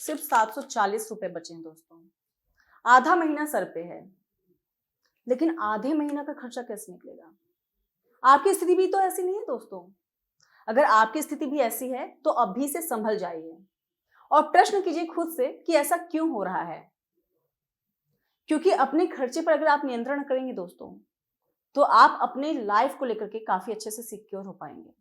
सिर्फ 740 रुपए बचे हैं दोस्तों। आधा महीना सर पे है, लेकिन आधे महीना का खर्चा कैसे निकलेगा? आपकी स्थिति भी तो ऐसी नहीं है दोस्तों। अगर आपकी स्थिति भी ऐसी है तो अभी से संभल जाइए और प्रश्न कीजिए खुद से कि ऐसा क्यों हो रहा है। क्योंकि अपने खर्चे पर अगर आप नियंत्रण करेंगे दोस्तों, तो आप अपने लाइफ को लेकर के काफी अच्छे से सिक्योर हो पाएंगे।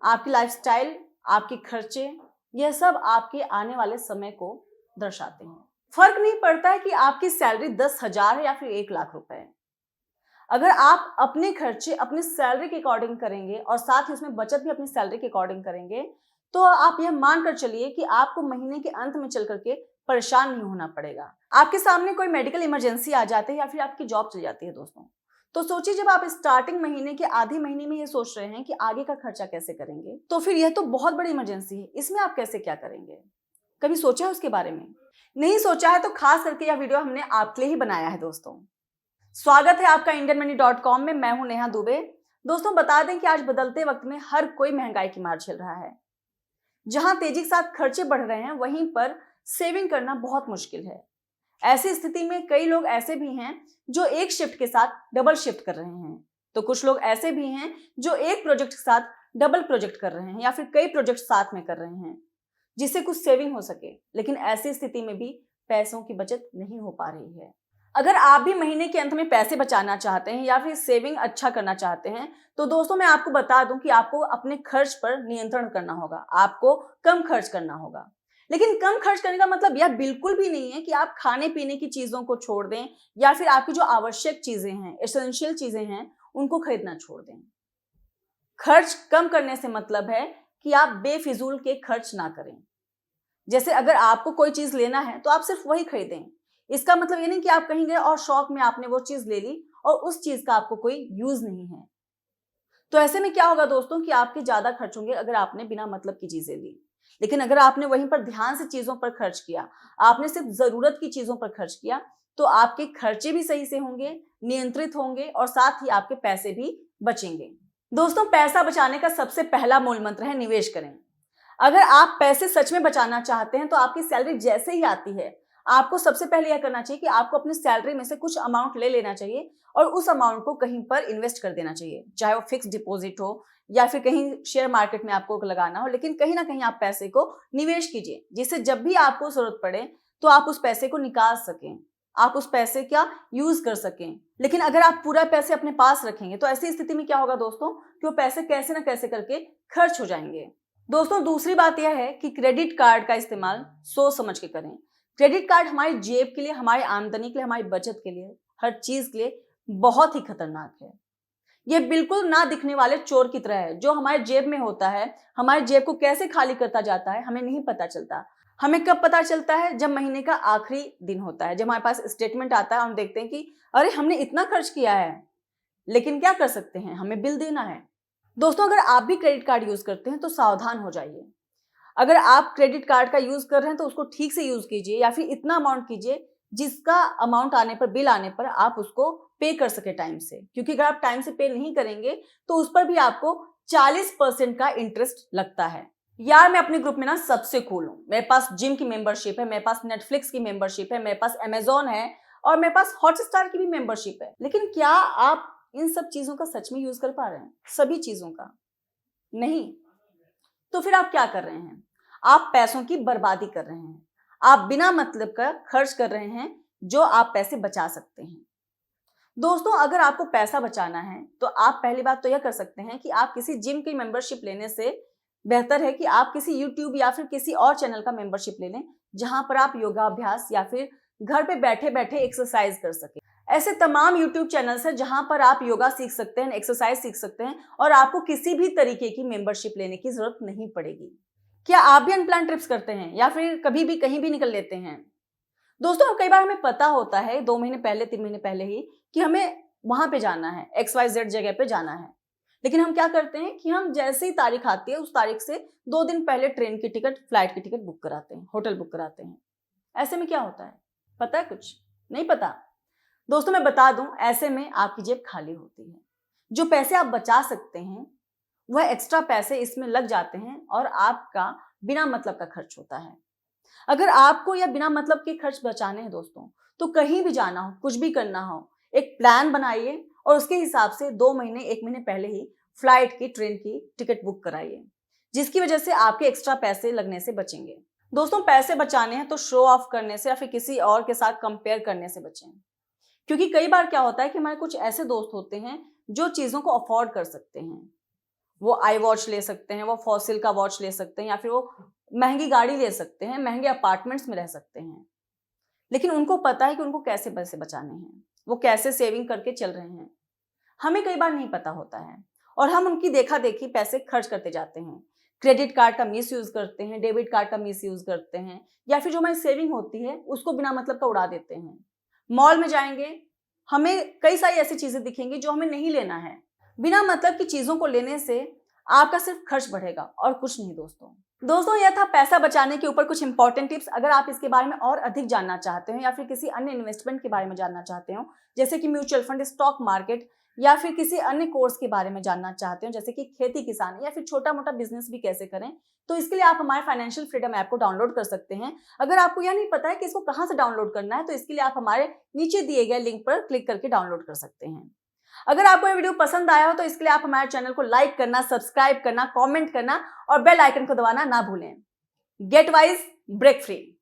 आपकी लाइफस्टाइल, आपके खर्चे, यह सब आपके आने वाले समय को दर्शाते हैं। फर्क नहीं पड़ता है कि आपकी सैलरी 10,000 है या फिर 1,00,000 रुपए है। अगर आप अपने खर्चे अपनी सैलरी के अकॉर्डिंग करेंगे और साथ ही उसमें बचत भी अपनी सैलरी के अकॉर्डिंग करेंगे, तो आप यह मानकर चलिए कि आपको महीने के अंत में चल करके परेशान नहीं होना पड़ेगा। आपके सामने कोई मेडिकल इमरजेंसी आ जाती है या फिर आपकी जॉब चल जाती है दोस्तों, तो सोचिए जब आप स्टार्टिंग महीने के आधे महीने में ये सोच रहे हैं कि आगे का खर्चा कैसे करेंगे, तो फिर यह तो बहुत बड़ी इमरजेंसी है, इसमें आप कैसे क्या करेंगे? कभी सोचा है उसके बारे में? नहीं सोचा है तो खास करके यह वीडियो हमने आपके लिए ही बनाया है दोस्तों। स्वागत है आपका indianmoney.com में। मैं हूं नेहा दुबे। दोस्तों बता दें कि आज बदलते वक्त में हर कोई महंगाई की मार झेल रहा है। जहां तेजी के साथ खर्चे बढ़ रहे हैं, वहीं पर सेविंग करना बहुत मुश्किल है। ऐसी स्थिति में कई लोग ऐसे भी हैं जो एक शिफ्ट के साथ डबल शिफ्ट कर रहे हैं, तो कुछ लोग ऐसे भी हैं जो एक प्रोजेक्ट के साथ डबल प्रोजेक्ट कर रहे हैं या फिर कई प्रोजेक्ट साथ में कर रहे हैं, जिससे कुछ सेविंग हो सके। लेकिन ऐसी स्थिति में भी पैसों की बचत नहीं हो पा रही है। अगर आप भी महीने के अंत में पैसे बचाना चाहते हैं या फिर सेविंग अच्छा करना चाहते हैं, तो दोस्तों मैं आपको बता दूं कि आपको अपने खर्च पर नियंत्रण करना होगा। आपको कम खर्च करना होगा। लेकिन कम खर्च करने का मतलब यह बिल्कुल भी नहीं है कि आप खाने पीने की चीजों को छोड़ दें या फिर आपकी जो आवश्यक चीजें हैं, एसेंशियल चीजें हैं, उनको खरीदना छोड़ दें। खर्च कम करने से मतलब है कि आप बेफिजूल के खर्च ना करें। जैसे अगर आपको कोई चीज लेना है तो आप सिर्फ वही खरीदें। इसका मतलब ये नहीं कि आप कहीं गए और शौक में आपने वो चीज ले ली और उस चीज का आपको कोई यूज नहीं है। तो ऐसे में क्या होगा दोस्तों कि आपके ज्यादा खर्च होंगे अगर आपने बिना मतलब की चीजें ली। लेकिन अगर आपने वहीं पर ध्यान से चीजों पर खर्च किया, आपने सिर्फ जरूरत की चीजों पर खर्च किया, तो आपके खर्चे भी सही से होंगे, नियंत्रित होंगे और साथ ही आपके पैसे भी बचेंगे। दोस्तों पैसा बचाने का सबसे पहला मूल मंत्र है निवेश करें। अगर आप पैसे सच में बचाना चाहते हैं तो आपकी सैलरी जैसे ही आती है, आपको सबसे पहले यह करना चाहिए कि आपको अपनी सैलरी में से कुछ अमाउंट ले लेना चाहिए और उस अमाउंट को कहीं पर इन्वेस्ट कर देना चाहिए। चाहे वो फिक्स डिपॉजिट हो या फिर कहीं शेयर मार्केट में आपको लगाना हो, लेकिन कहीं ना कहीं आप पैसे को निवेश कीजिए, जिससे जब भी आपको जरूरत पड़े तो आप उस पैसे को निकाल सकें, आप उस पैसे का यूज कर सकें। लेकिन अगर आप पूरा पैसे अपने पास रखेंगे तो ऐसी स्थिति में क्या होगा दोस्तों कि वो पैसे कैसे ना कैसे करके खर्च हो जाएंगे। दोस्तों दूसरी बात यह है कि क्रेडिट कार्ड का इस्तेमाल सोच समझ के करें। क्रेडिट कार्ड हमारी जेब के लिए, हमारी आमदनी के लिए, हमारी बचत के लिए, हर चीज के लिए बहुत ही खतरनाक है। यह बिल्कुल ना दिखने वाले चोर की तरह है जो हमारे जेब में होता है। हमारे जेब को कैसे खाली करता जाता है हमें नहीं पता चलता। हमें कब पता चलता है? जब महीने का आखिरी दिन होता है, जब हमारे पास स्टेटमेंट आता है और हम देखते हैं कि अरे हमने इतना खर्च किया है। लेकिन क्या कर सकते हैं, हमें बिल देना है। दोस्तों अगर आप भी क्रेडिट कार्ड यूज करते हैं तो सावधान हो जाइए। अगर आप क्रेडिट कार्ड का यूज कर रहे हैं तो उसको ठीक से यूज कीजिए या फिर इतना अमाउंट कीजिए जिसका अमाउंट आने पर, बिल आने पर आप उसको पे कर सके टाइम से। क्योंकि अगर आप टाइम से पे नहीं करेंगे तो उस पर भी आपको 40% का इंटरेस्ट लगता है। यार मैं अपने ग्रुप में ना सबसे कूल हूं। मेरे पास जिम की मेंबरशिप है, मेरे पास नेटफ्लिक्स की मेंबरशिप है, मेरे पास अमेजोन है और मेरे पास हॉटस्टार की भी मेंबरशिप है। लेकिन क्या आप इन सब चीजों का सच में यूज कर पा रहे हैं? सभी चीजों का नहीं। तो फिर आप क्या कर रहे हैं? आप पैसों की बर्बादी कर रहे हैं। आप बिना मतलब का खर्च कर रहे हैं जो आप पैसे बचा सकते हैं। दोस्तों अगर आपको पैसा बचाना है तो आप पहली बात तो यह कर सकते हैं कि आप किसी जिम की मेंबरशिप लेने से बेहतर है कि आप किसी यूट्यूब या फिर किसी और चैनल का मेंबरशिप ले लें, जहां पर आप योगाभ्यास या फिर घर पे बैठे बैठे एक्सरसाइज कर सकें। ऐसे तमाम यूट्यूब चैनल्स हैं जहां पर आप योगा सीख सकते हैं, एक्सरसाइज सीख सकते हैं और आपको किसी भी तरीके की मेंबरशिप लेने की जरूरत नहीं पड़ेगी। क्या आप भी अनप्लान ट्रिप्स करते हैं या फिर कभी भी कहीं भी निकल लेते हैं? दोस्तों कई बार हमें पता होता है 2 महीने पहले, 3 महीने पहले ही कि हमें वहां पे जाना है, XYZ जगह पे जाना है। लेकिन हम क्या करते हैं कि हम जैसे ही तारीख आती है उस तारीख से 2 दिन पहले ट्रेन की टिकट, फ्लाइट की टिकट बुक कराते हैं, होटल बुक कराते हैं। ऐसे में क्या होता है पता है? कुछ नहीं पता। दोस्तों मैं बता दूं, ऐसे में आपकी जेब खाली होती है। जो पैसे आप बचा सकते हैं वह एक्स्ट्रा पैसे इसमें लग जाते हैं और आपका बिना मतलब का खर्च होता है। अगर आपको या बिना मतलब के खर्च बचाने हैं दोस्तों, तो कहीं भी जाना हो, कुछ भी करना हो, एक प्लान बनाइए और उसके हिसाब से 2 महीने 1 महीने पहले ही फ्लाइट की, ट्रेन की टिकट बुक कराइए, जिसकी वजह से आपके एक्स्ट्रा पैसे लगने से बचेंगे। दोस्तों, पैसे बचाने हैं तो शो ऑफ करने से या फिर किसी और के साथ कंपेयर करने से बचें। क्योंकि कई बार क्या होता है कि हमारे कुछ ऐसे दोस्त होते हैं जो चीज़ों को अफोर्ड कर सकते हैं। वो आई वॉच ले सकते हैं, वो फॉसिल का वॉच ले सकते हैं, या फिर वो महंगी गाड़ी ले सकते हैं, महंगे अपार्टमेंट्स में रह सकते हैं। लेकिन उनको पता है कि उनको कैसे पैसे बचाने हैं, वो कैसे सेविंग करके चल रहे हैं। हमें कई बार नहीं पता होता है और हम उनकी देखा देखी पैसे खर्च करते जाते हैं। क्रेडिट कार्ड का मिस यूज करते हैं, डेबिट कार्ड का मिस यूज करते हैं, या फिर जो हमारी सेविंग होती है उसको बिना मतलब का उड़ा देते हैं। मॉल में जाएंगे, हमें कई सारी ऐसी चीजें दिखेंगी जो हमें नहीं लेना है। बिना मतलब की चीजों को लेने से आपका सिर्फ खर्च बढ़ेगा और कुछ नहीं दोस्तों, यह था पैसा बचाने के ऊपर कुछ इंपॉर्टेंट टिप्स। अगर आप इसके बारे में और अधिक जानना चाहते हो या फिर किसी अन्य इन्वेस्टमेंट के बारे में जानना चाहते हो, जैसे कि म्यूचुअल फंड, स्टॉक मार्केट, या फिर किसी अन्य कोर्स के बारे में जानना चाहते हो, जैसे कि खेती किसानी या फिर छोटा मोटा बिजनेस भी कैसे करें, तो इसके लिए आप हमारे फाइनेंशियल फ्रीडम ऐप को डाउनलोड कर सकते हैं। अगर आपको यह नहीं पता है कि इसको कहां से डाउनलोड करना है, तो इसके लिए आप हमारे नीचे दिए गए लिंक पर क्लिक करके डाउनलोड कर सकते हैं। अगर आपको ये वीडियो पसंद आया हो तो इसके लिए आप हमारे चैनल को लाइक करना, सब्सक्राइब करना, कमेंट करना और बेल आइकन को दबाना ना भूलें। Get wise, break free.